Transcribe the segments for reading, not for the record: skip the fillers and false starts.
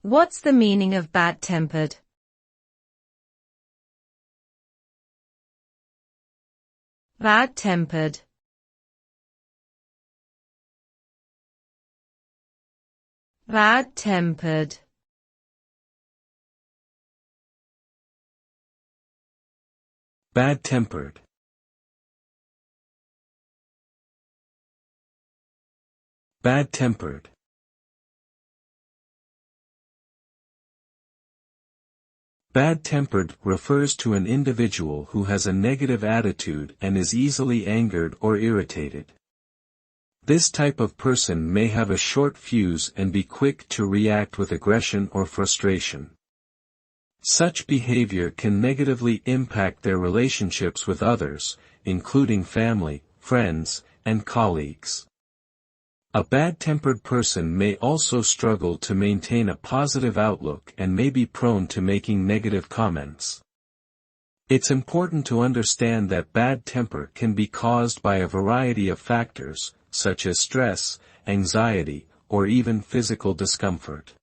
What's the meaning of bad-tempered? Bad-tempered. Bad-tempered. Bad-tempered. Bad-tempered. Bad-tempered refers to an individual who has a negative attitude and is easily angered or irritated. This type of person may have a short fuse and be quick to react with aggression or frustration. Such behavior can negatively impact their relationships with others, including family, friends, and colleagues. A bad-tempered person may also struggle to maintain a positive outlook and may be prone to making negative comments. It's important to understand that bad temper can be caused by a variety of factors, such as stress, anxiety, or even physical discomfort.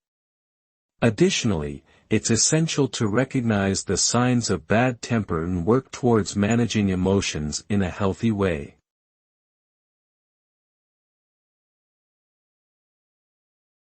Additionally, it's essential to recognize the signs of bad temper and work towards managing emotions in a healthy way.